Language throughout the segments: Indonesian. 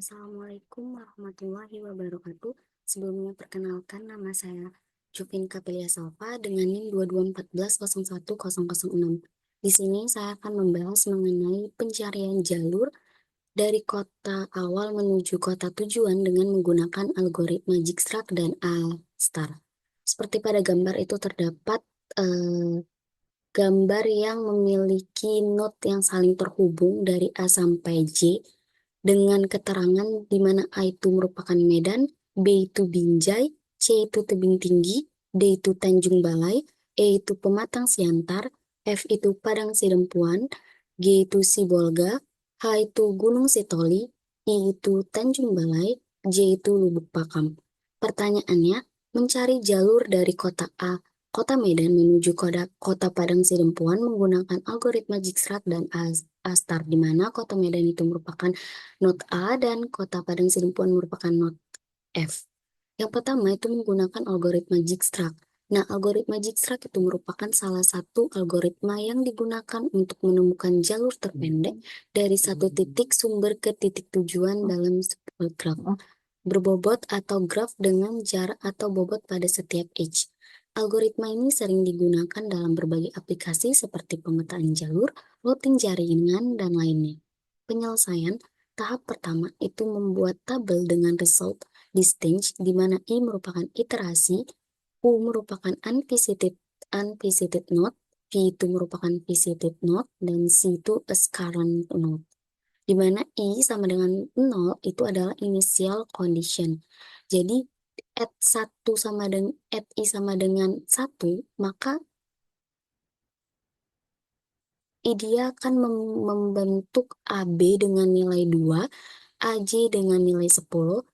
Assalamualaikum warahmatullahi wabarakatuh. Sebelumnya perkenalkan nama saya Jupin Kapelia Salva dengan NIM 2214010006. Di sini saya akan membahas mengenai pencarian jalur dari kota awal menuju kota tujuan dengan menggunakan algoritma Dijkstraw dan A-star. Seperti pada gambar itu terdapat gambar yang memiliki node yang saling terhubung dari A sampai J dengan keterangan di mana A itu merupakan Medan, B itu Binjai, C itu tebing tinggi, D itu Tanjung Balai, E itu Pematang Siantar, F itu Padang Sidempuan, G itu Sibolga, H itu Gunung Sitoli, I itu Tanjung Balai, J itu Lubuk Pakam. Pertanyaannya, mencari jalur dari kota A, Kota Medan menuju kota Padang Sidempuan menggunakan algoritma Dijkstraw dan A-star, di mana kota Medan itu merupakan not A dan kota Padang Sidempuan merupakan not F. Yang pertama itu menggunakan algoritma Dijkstraw. Nah, algoritma Dijkstraw itu merupakan salah satu algoritma yang digugakan untuk menemukan jalur terpendek dari satu titik sumber ke titik tujuan dalam sebuah graf berbobot atau graf dengan jarak atau bobot pada setiap edge. Algoritma ini sering digunakan dalam berbagai aplikasi seperti pemetaan jalur, routing jaringan, dan lainnya. Penyelesaian tahap pertama itu membuat tabel dengan result di stage di mana I merupakan iterasi, U merupakan unvisited node, V itu merupakan visited node, dan C itu a current node. Di mana I sama dengan 0 itu adalah initial condition. Jadi, at I sama dengan 1, maka dia akan membentuk AB dengan nilai 2, AJ dengan nilai 10.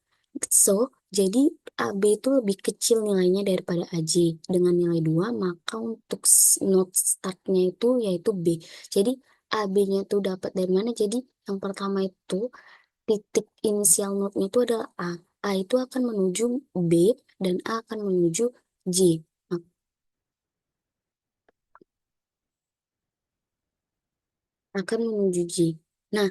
So, jadi AB itu lebih kecil nilainya daripada AJ dengan nilai 2, maka untuk node startnya itu yaitu B. Jadi AB-nya itu dapat dari mana? Jadi yang pertama itu titik inisial node-nya itu adalah A. A itu akan menuju B dan A akan menuju J. Akan menuju J. Nah,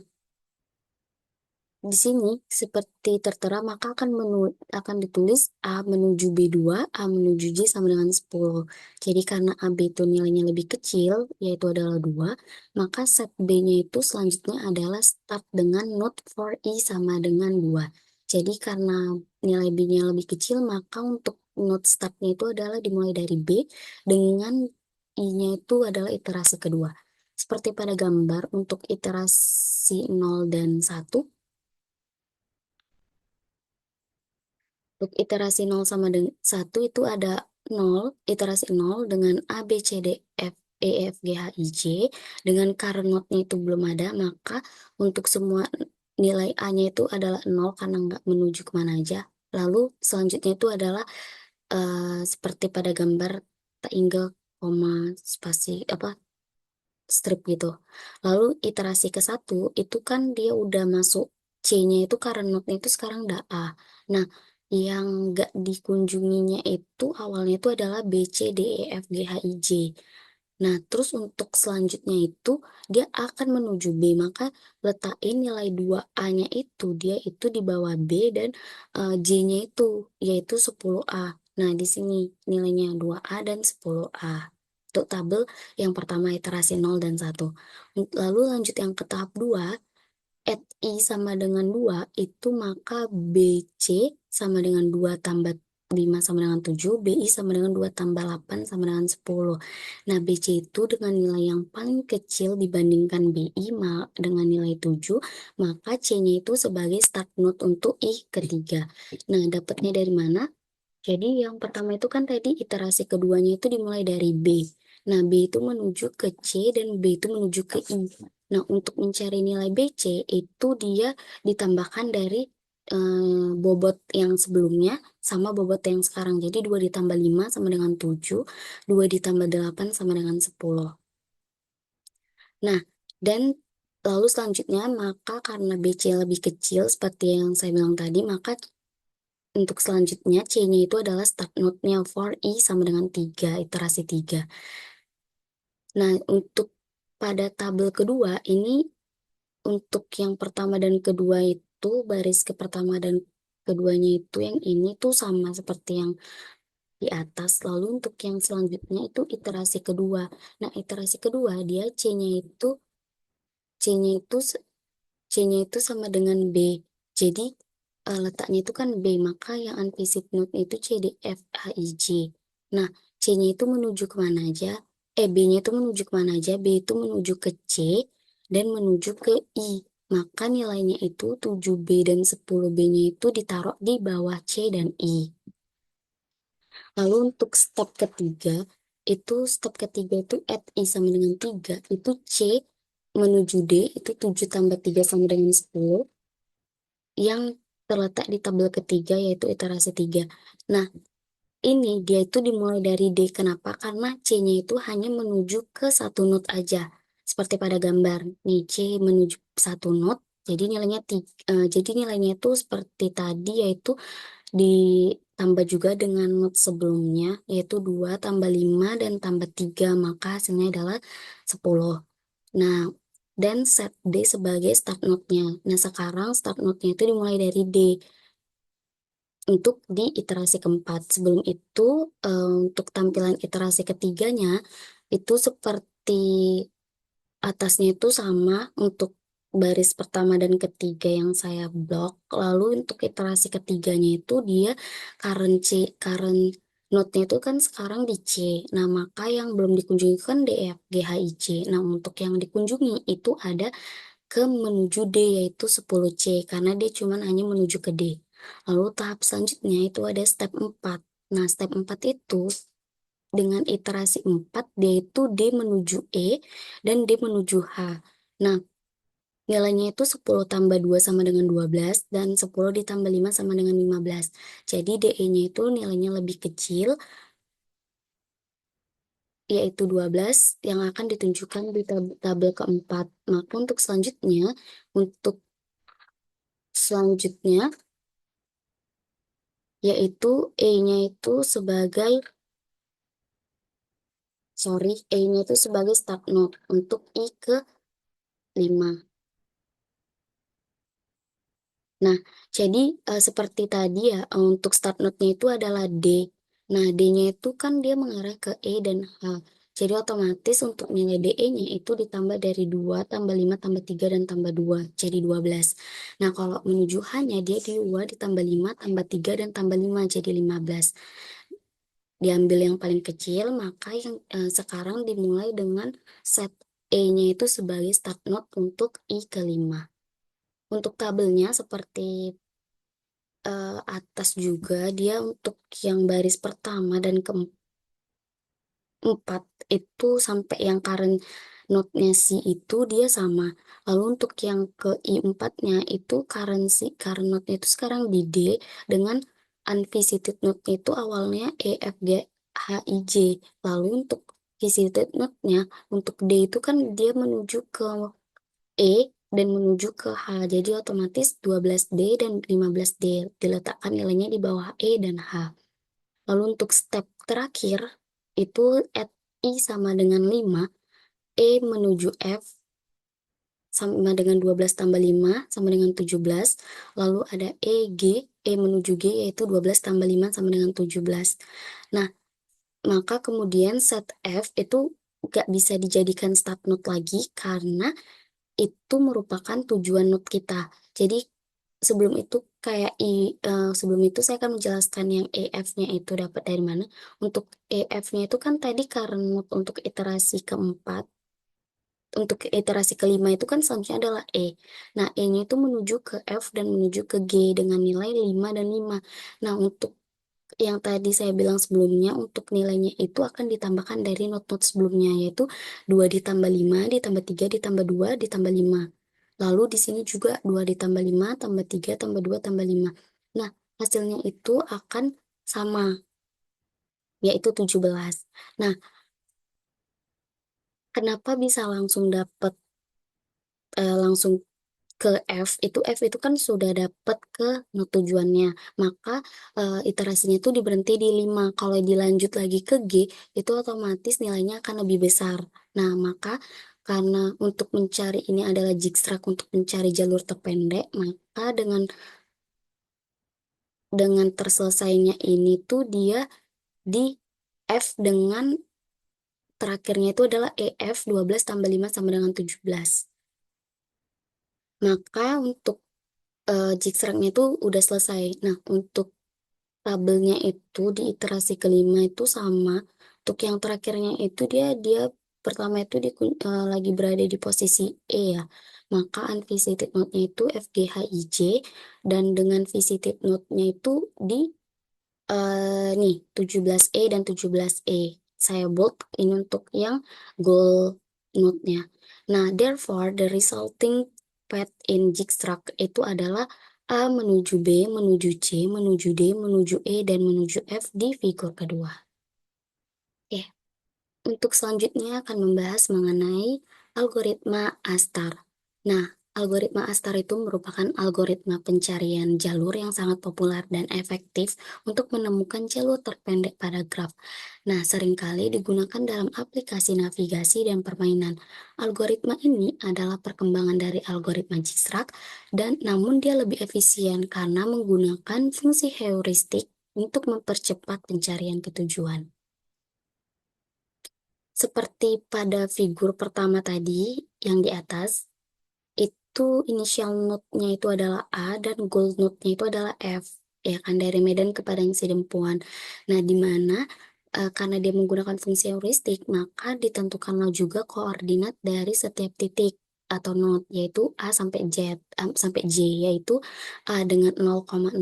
di sini seperti tertera maka akan ditulis A menuju B2, A menuju J sama dengan 10. Jadi karena AB itu nilainya lebih kecil, yaitu adalah 2, maka set B-nya itu selanjutnya adalah start dengan node for I sama dengan 2. Jadi karena nilai B-nya lebih kecil, maka untuk node startnya itu adalah dimulai dari B dengan I-nya itu adalah iterasi kedua. Seperti pada gambar untuk iterasi 0 dan 1, untuk iterasi 0 sama dengan 1 itu ada 0, iterasi 0 dengan A, B, C, D, F, E, F, G, H, I, J. Dengan current node-nya itu belum ada, maka untuk semua nilai A-nya itu adalah 0 karena nggak menuju kemana aja. Lalu selanjutnya itu adalah seperti pada gambar triangle, koma, spasi, apa, strip gitu. Lalu iterasi ke satu itu kan dia udah masuk C-nya itu karena node-nya itu sekarang udah A. Nah, yang nggak dikunjunginya itu awalnya itu adalah B, C, D, E, F, G, H, I, J. Nah, terus untuk selanjutnya itu dia akan menuju B, maka letakin nilai 2A-nya itu dia itu di bawah B dan J-nya itu yaitu 10A. Nah, di sini nilainya 2A dan 10A. Untuk tabel yang pertama iterasi 0 dan 1. Lalu lanjut yang ke tahap 2, at I sama dengan 2 itu maka BC sama dengan 2 tambah 5 sama dengan 7, BI sama dengan 2 tambah 8 sama dengan 10. Nah, BC itu dengan nilai yang paling kecil dibandingkan BI dengan nilai 7, maka C-nya itu sebagai start node untuk I ketiga. Nah, dapatnya dari mana? Jadi yang pertama itu kan tadi iterasi keduanya itu dimulai dari B. Nah, B itu menuju ke C dan B itu menuju ke I. Nah, untuk mencari nilai BC itu dia ditambahkan dari bobot yang sebelumnya sama bobot yang sekarang. Jadi 2 ditambah 5 sama dengan 7, 2 ditambah 8 sama dengan 10. Nah, dan lalu selanjutnya maka karena BC lebih kecil seperti yang saya bilang tadi, maka untuk selanjutnya C-nya itu adalah start node-nya for I sama dengan 3, iterasi 3. Nah, untuk pada tabel kedua, ini untuk yang pertama dan kedua itu itu baris ke pertama dan keduanya itu yang ini tuh sama seperti yang di atas. Lalu untuk yang selanjutnya itu iterasi kedua. Nah, iterasi kedua dia C-nya itu C-nya itu sama dengan B. Jadi letaknya itu kan B, maka yang unvisit node itu C, D, F, H, I, J. Nah, C-nya itu menuju kemana aja? B-nya itu menuju kemana aja? B itu menuju ke C dan menuju ke I. Maka nilainya itu 7B dan 10B-nya itu ditaruh di bawah C dan I. Lalu untuk step ketiga itu add I sama dengan 3, itu C menuju D, itu 7 tambah 3 sama dengan 10, yang terletak di tabel ketiga yaitu iterasi 3. Nah, ini dia itu dimulai dari D. Kenapa? Karena C-nya itu hanya menuju ke satu node aja. Seperti pada gambar. Nih, C menuju satu node, jadi nilainya itu seperti tadi yaitu ditambah juga dengan node sebelumnya yaitu 2 tambah 5 dan tambah 3, maka hasilnya adalah 10. Nah, dan set D sebagai start node-nya. Nah, sekarang start node-nya itu dimulai dari D untuk di iterasi keempat. Sebelum itu, untuk tampilan iterasi ketiganya, itu seperti atasnya itu sama untuk baris pertama dan ketiga yang saya blok. Lalu untuk iterasi ketiganya itu dia current node-nya itu kan sekarang di C. Nah, maka yang belum dikunjungi kan D, E, F, G, H, I, J. Nah, untuk yang dikunjungi itu ada ke menuju D yaitu 10C karena dia cuma hanya menuju ke D. Lalu tahap selanjutnya itu ada step 4. Nah, step 4 itu dengan iterasi 4 dia itu D menuju E dan D menuju H. Nah, nilainya itu 10 tambah 2 sama dengan 12 dan 10 ditambah 5 sama dengan 15. Jadi DE-nya itu nilainya lebih kecil yaitu 12 yang akan ditunjukkan di tabel keempat. Maka untuk selanjutnya yaitu E-nya itu sebagai E-nya itu sebagai start node untuk I ke 5. Nah, jadi seperti tadi ya, untuk start node-nya itu adalah D. Nah, D-nya itu kan dia mengarah ke E dan H. Jadi otomatis untuk nilai DE-nya itu ditambah dari 2 tambah 5 tambah 3 dan tambah 2, jadi 12. Nah, kalau menuju H-nya dia 2 ditambah 5 tambah 3 dan tambah 5, jadi 15. Diambil yang paling kecil, maka yang sekarang dimulai dengan set E-nya itu sebagai start node untuk I ke 5. Untuk tabelnya seperti atas juga, dia untuk yang baris pertama dan keempat itu sampai yang current node-nya C itu dia sama. Lalu untuk yang ke I4-nya itu current node-nya itu sekarang di D dengan unvisited node itu awalnya E, F, G, H, I, J. Lalu untuk visited node-nya untuk D itu kan dia menuju ke E dan menuju ke H. Jadi otomatis 12D dan 15D diletakkan nilainya di bawah E dan H. Lalu untuk step terakhir itu add I sama dengan 5, E menuju F sama dengan 12 tambah 5 sama dengan 17. Lalu ada E menuju G yaitu 12 tambah 5 sama dengan 17. Nah, maka kemudian set F itu gak bisa dijadikan start node lagi karena itu merupakan tujuan node kita. Jadi sebelum itu saya akan menjelaskan yang EF-nya itu dapat dari mana. Untuk EF-nya itu kan tadi karena node untuk iterasi keempat, untuk iterasi kelima itu kan selanjutnya adalah E. Nah, E-nya itu menuju ke F dan menuju ke G dengan nilai 5 dan 5. Nah, untuk yang tadi saya bilang sebelumnya, untuk nilainya itu akan ditambahkan dari not-not sebelumnya, yaitu 2 ditambah 5, ditambah 3, ditambah 2, ditambah 5. Lalu di sini juga 2 ditambah 5, tambah 3, tambah 2, tambah 5. Nah, hasilnya itu akan sama, yaitu 17. Nah, kenapa bisa langsung ke F itu kan sudah dapat ke not tujuannya, maka iterasinya itu diberhenti di 5. Kalau dilanjut lagi ke G itu otomatis nilainya akan lebih besar. Nah, maka Karena untuk mencari ini adalah zigzag untuk mencari jalur terpendek, maka dengan terselesainya ini tuh dia di F dengan terakhirnya itu adalah EF 12 tambah 5 sama dengan 17. Maka untuk zigzagnya itu udah selesai. Nah, untuk tabelnya itu di iterasi kelima itu sama. Untuk yang terakhirnya itu dia pertama itu lagi berada di posisi E ya. Maka unvisited node-nya itu FGHIJ dan dengan visited node-nya itu di nih 17E dan 17E. Saya bold ini untuk yang goal node-nya. Nah, therefore the resulting path in zigzag itu adalah A menuju B, menuju C, menuju D, menuju E, dan menuju F di figur kedua. Oke, untuk selanjutnya akan membahas mengenai algoritma Astar. Nah, algoritma Astar itu merupakan algoritma pencarian jalur yang sangat populer dan efektif untuk menemukan jalur terpendek pada graf. Nah, seringkali digunakan dalam aplikasi navigasi dan permainan. Algoritma ini adalah perkembangan dari algoritma zigzag dan namun dia lebih efisien karena menggunakan fungsi heuristik untuk mempercepat pencarian ketujuan. Seperti pada figur pertama tadi yang di atas, itu initial node-nya itu adalah A dan goal node-nya itu adalah F, ya kan, dari Medan ke Padang Sidempuan. Nah, di mana karena dia menggunakan fungsi heuristik, maka ditentukanlah juga koordinat dari setiap titik atau node, yaitu A sampai J, yaitu A dengan 0,0,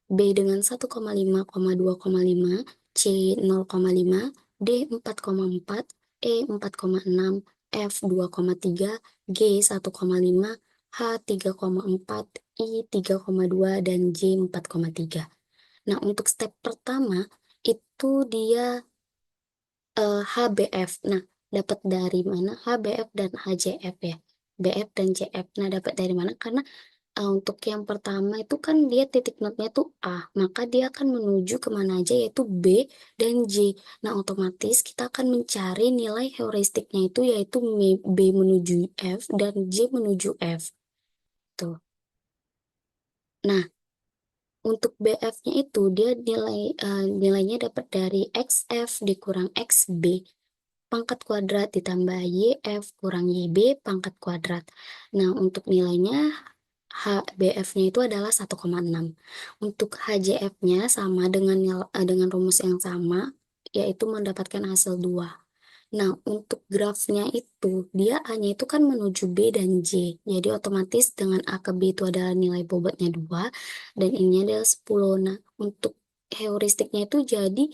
B dengan 1,5,2,5, C 0,5, D 4,4, E 4,6, F 2,3, G 1,5, H 3,4, I 3,2, dan J 4,3. Nah, untuk step pertama itu dia HBF. Nah, dapat dari mana HBF dan HJF ya? BF dan JF. Nah, dapat dari mana? Karena untuk yang pertama itu kan dia titik notnya tuh A, maka dia akan menuju kemana aja yaitu B dan J. Nah, otomatis kita akan mencari nilai heuristiknya itu yaitu B menuju F dan J menuju F. Tuh. Nah, untuk BF-nya itu dia nilainya dapat dari XF dikurang XB pangkat kuadrat ditambah YF kurang YB pangkat kuadrat. Nah, untuk nilainya HBF-nya itu adalah 1,6. Untuk HJF-nya sama dengan rumus yang sama, yaitu mendapatkan hasil 2. Nah, untuk grafnya itu, dia A-nya itu kan menuju B dan J. Jadi otomatis dengan A ke B itu adalah nilai bobotnya 2, dan ini adalah 10. Nah, untuk heuristiknya itu jadi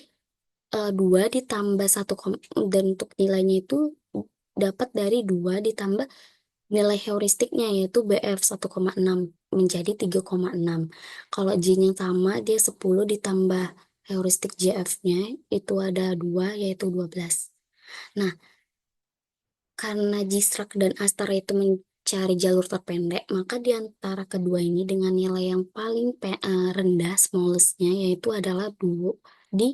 2 ditambah 1, dan untuk nilainya itu dapat dari 2 ditambah nilai heuristiknya yaitu BF 1,6 menjadi 3,6. Kalau J-nya sama, dia 10 ditambah heuristik JF-nya itu ada 2 yaitu 12. Nah, karena Jistrak dan Astara itu mencari jalur terpendek, maka di antara kedua ini dengan nilai yang paling rendah, smallest-nya, yaitu adalah 2 di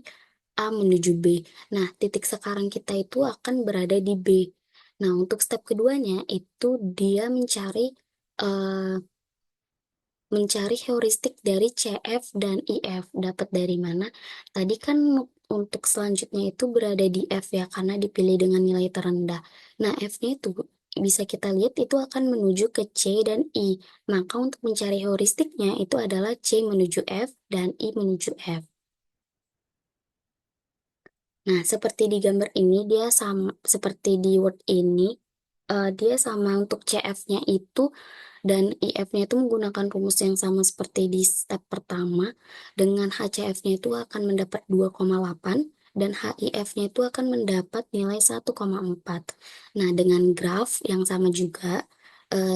A menuju B. Nah, titik sekarang kita itu akan berada di B. Nah, untuk step keduanya itu dia eh, mencari heuristik dari CF dan IF. Dapat dari mana? Tadi kan untuk selanjutnya itu berada di F ya, karena dipilih dengan nilai terendah. Nah, F-nya itu bisa kita lihat itu akan menuju ke C dan I. Maka untuk mencari heuristiknya itu adalah C menuju F dan I menuju F. Nah, seperti di gambar ini, dia sama seperti di Word ini, dia sama untuk CF-nya itu dan IF-nya itu menggunakan rumus yang sama seperti di step pertama. Dengan HCF-nya itu akan mendapat 2,8 dan HIF-nya itu akan mendapat nilai 1,4. Nah, dengan graf yang sama juga,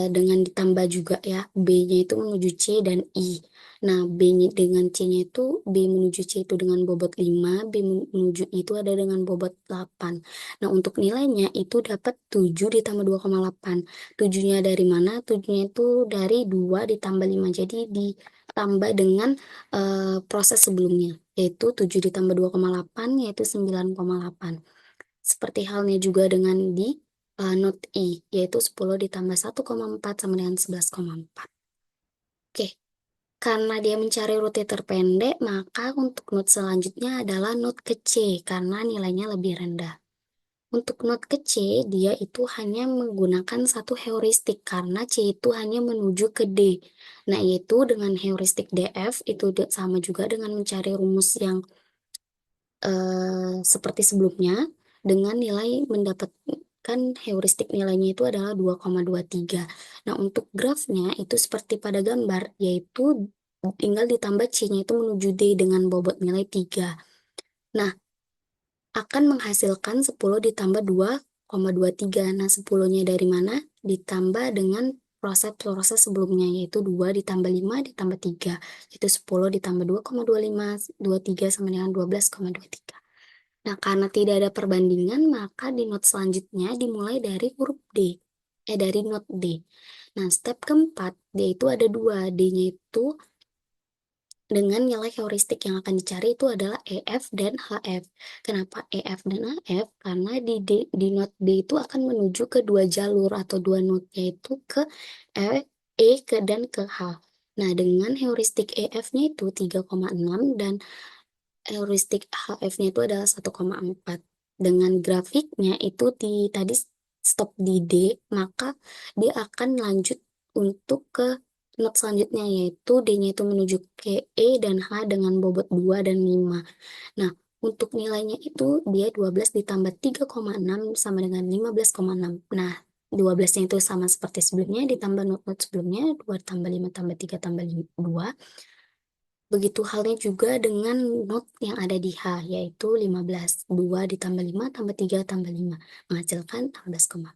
dengan ditambah juga ya, B-nya itu menuju C dan I. Nah, B-nya dengan C-nya itu, B menuju C itu dengan bobot 5, B menuju I itu ada dengan bobot 8. Nah, untuk nilainya itu dapat 7 ditambah 2,8. 7-nya dari mana? 7-nya itu dari 2 ditambah 5. Jadi ditambah dengan proses sebelumnya, yaitu 7 ditambah 2,8, yaitu 9,8. Seperti halnya juga dengan di not I, yaitu 10 ditambah 1,4 sama dengan 11,4. Oke, karena dia mencari rute terpendek, maka untuk not selanjutnya adalah not ke C, karena nilainya lebih rendah. Untuk not ke C, dia itu hanya menggunakan satu heuristik, karena C itu hanya menuju ke D. Nah, yaitu dengan heuristik DF, itu sama juga dengan mencari rumus yang seperti sebelumnya, dengan nilai mendapatkan heuristik nilainya itu adalah 2,23. Nah, untuk grafnya itu seperti pada gambar, yaitu tinggal ditambah C-nya itu menuju D dengan bobot nilai 3. Nah, akan menghasilkan 10 ditambah 2,23. Nah, 10-nya dari mana? Ditambah dengan proses-proses sebelumnya, yaitu 2 ditambah 5 ditambah 3. Yaitu 10 ditambah 2,25, 23 sama dengan 12,23. Nah, karena tidak ada perbandingan, maka di not selanjutnya dimulai dari huruf D. Dari not D. Nah, step keempat, D itu ada dua. D-nya itu dengan nilai heuristik yang akan dicari itu adalah EF dan HF. Kenapa EF dan HF? Karena di not D itu akan menuju ke dua jalur atau dua not, yaitu ke dan ke H. Nah, dengan heuristik EF-nya itu 3,6 dan heuristik HF-nya itu adalah 1,4. Dengan grafiknya itu tadi stop di D, maka dia akan lanjut untuk ke not selanjutnya, yaitu D-nya itu menuju ke E dan H dengan bobot 2 dan 5. Nah, untuk nilainya itu dia 12 ditambah 3,6 sama dengan 15,6. Nah, 12-nya itu sama seperti sebelumnya, ditambah not-not sebelumnya, 2 tambah 5 tambah 3 tambah 2. Begitu halnya juga dengan not yang ada di H, yaitu 15. 2 ditambah 5 tambah 3 tambah 5, menghasilkan 16.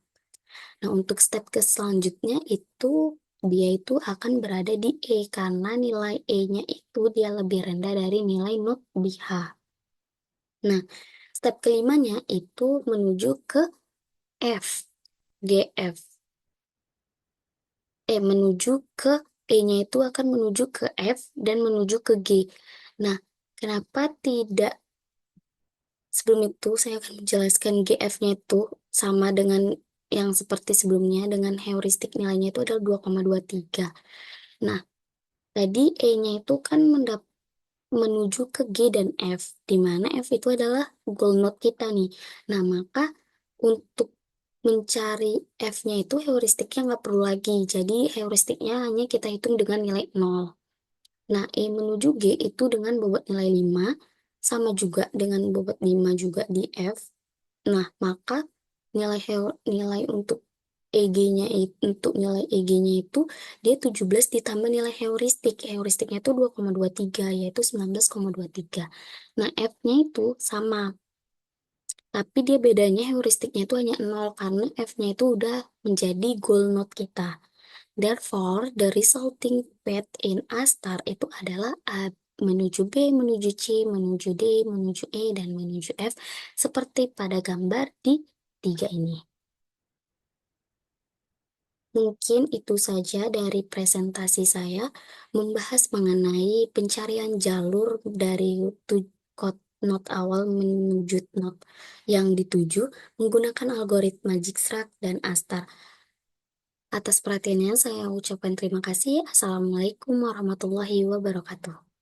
Nah, untuk step ke selanjutnya itu dia itu akan berada di E, karena nilai E-nya itu dia lebih rendah dari nilai not di H. Nah, step kelimanya itu menuju ke F, GF. Menuju ke E-nya itu akan menuju ke F dan menuju ke G. Nah, kenapa tidak sebelum itu saya akan menjelaskan GF-nya itu sama dengan yang seperti sebelumnya, dengan heuristik nilainya itu adalah 2,23. Nah, tadi E-nya itu kan menuju ke G dan F, di mana F itu adalah goal node kita nih. Nah, maka untuk mencari F-nya itu heuristiknya nggak perlu lagi. Jadi heuristiknya hanya kita hitung dengan nilai 0. Nah, E menuju G itu dengan bobot nilai 5, sama juga dengan bobot 5 juga di F. Nah, maka nilai untuk nilai EG-nya itu dia 17 ditambah nilai heuristik. Heuristiknya itu 2,23, yaitu 19,23. Nah, F-nya itu sama, tapi dia bedanya heuristiknya itu hanya 0 karena F-nya itu udah menjadi goal node kita. Therefore, the resulting path in A star itu adalah A menuju B, menuju C, menuju D, menuju E, dan menuju F, seperti pada gambar di 3 ini. Mungkin itu saja dari presentasi saya membahas mengenai pencarian jalur dari not awal menuju not yang dituju menggunakan algoritma Zigzag dan Astar. Atas perhatiannya saya ucapkan terima kasih. Assalamualaikum warahmatullahi wabarakatuh.